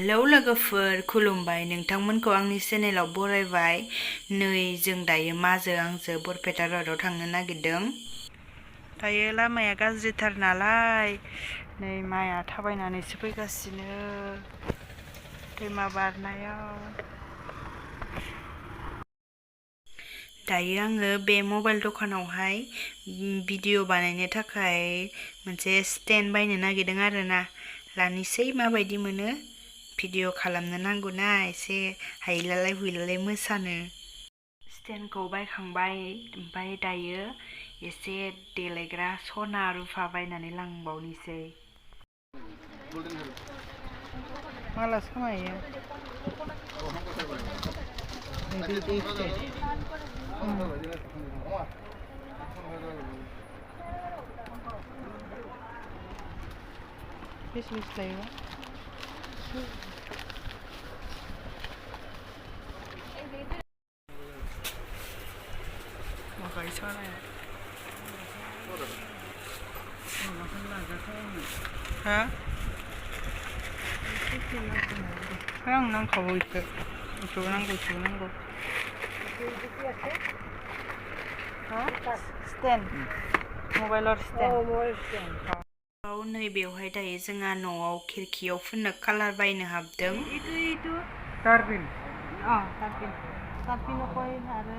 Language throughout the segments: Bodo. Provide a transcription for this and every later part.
हेलौ लोगोफोर खुलुमबाय नोंथांमोनखौ आंनि चेनेलाव बरायबाय। नै जों दायो माजो आंजो बरपेटा र'डआव थांनो नागिरदों। दायो लामाया गाज्रिथार नालाय नै माया थाबायनानैसो फैगासिनो दैमा बारनायाव। दायो आङो बे मबाइल दखानावहाय भिडिअ बानायनो थाखाय मोनसे स्टेन्ड बायनो नागिरदों आरोना। लानोसै माबायदि मोनो। भिडिअ खालामनो नांगौना एसे हायलालाय हुइलालाय मोसानो। स्टेन्डखौ बायखांबाय ओमफ्राय दायो एसे देलायग्रा सना रुफा बायनानै लांबावनोसै। मालासो खोमायो। बेसे लायो? आं नांखागौ बेखौ नांगौ। Stand mobile stand. नै बेवहाय दायो जोंहा न'आव खिरखियाव फुननो कालार बायनो हाबदों। तारपिन कय आरो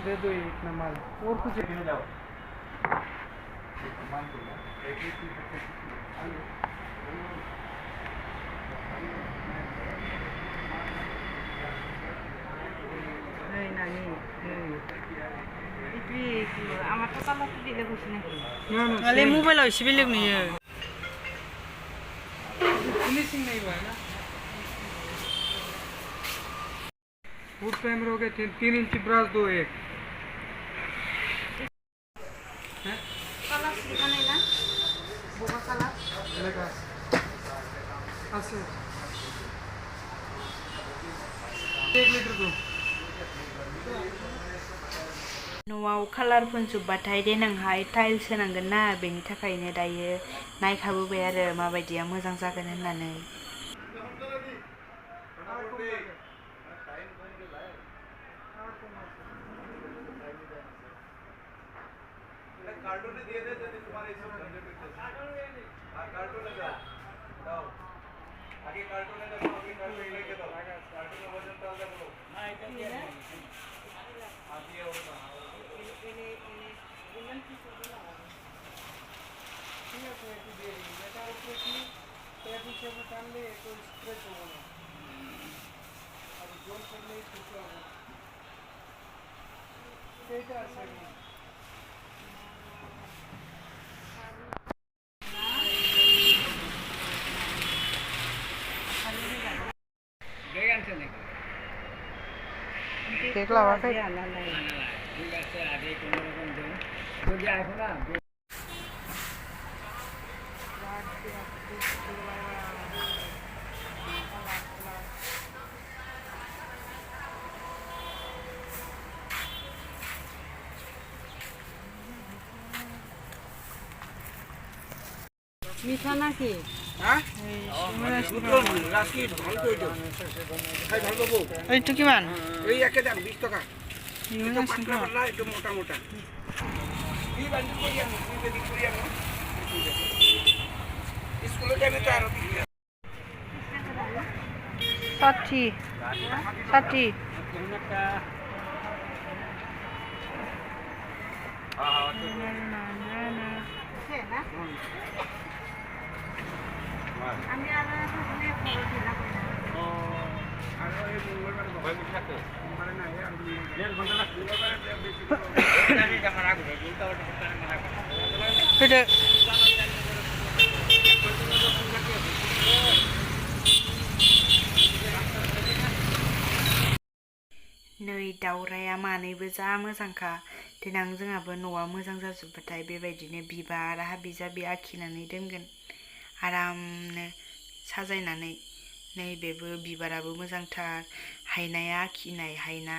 दे दो एक नंबर और कुछ है जाओ नै नानि आमाथ' कालारखौ बेलेग हरसै नाखि माले मबाइलाव एसे बेलेग नुयो। फिनिशिंग नहीं हुआ है ना। वुड प्राइमर हो गया 3 इंची ब्रश दो एक कालार सिखानाय ना बगा कालार लगा ऐसे 1 लीटर दो। न'आव कालार फोनजोबबाथाय देनांहाय टाइल्स होनांगोन ना बेनि थाखायनो दायो नायखाबोबाय आरो माबायदिया मोजां जागोन होननानै। Kek lawa kek. मीठा ना की? हाँ? itu gimana? Iya kita 20 টাকা। Itu patla patla itu मोटा मोटा। ये बंदर को ये मुझे दिखुरिया ना। स्कूल जाने तो आ रही है। 60 नै दावराया मानैबो जा मोजांखा। देनां जोंहाबो न'आ मोजां जाजोबबाथाय बेबायदिनो बिबार हाबि जाबि आखिनानै दोनगोन आरामनो साजायनानै। नै बेबो बिबाराबो मोजांथार हायनाया आखिनाय हायना।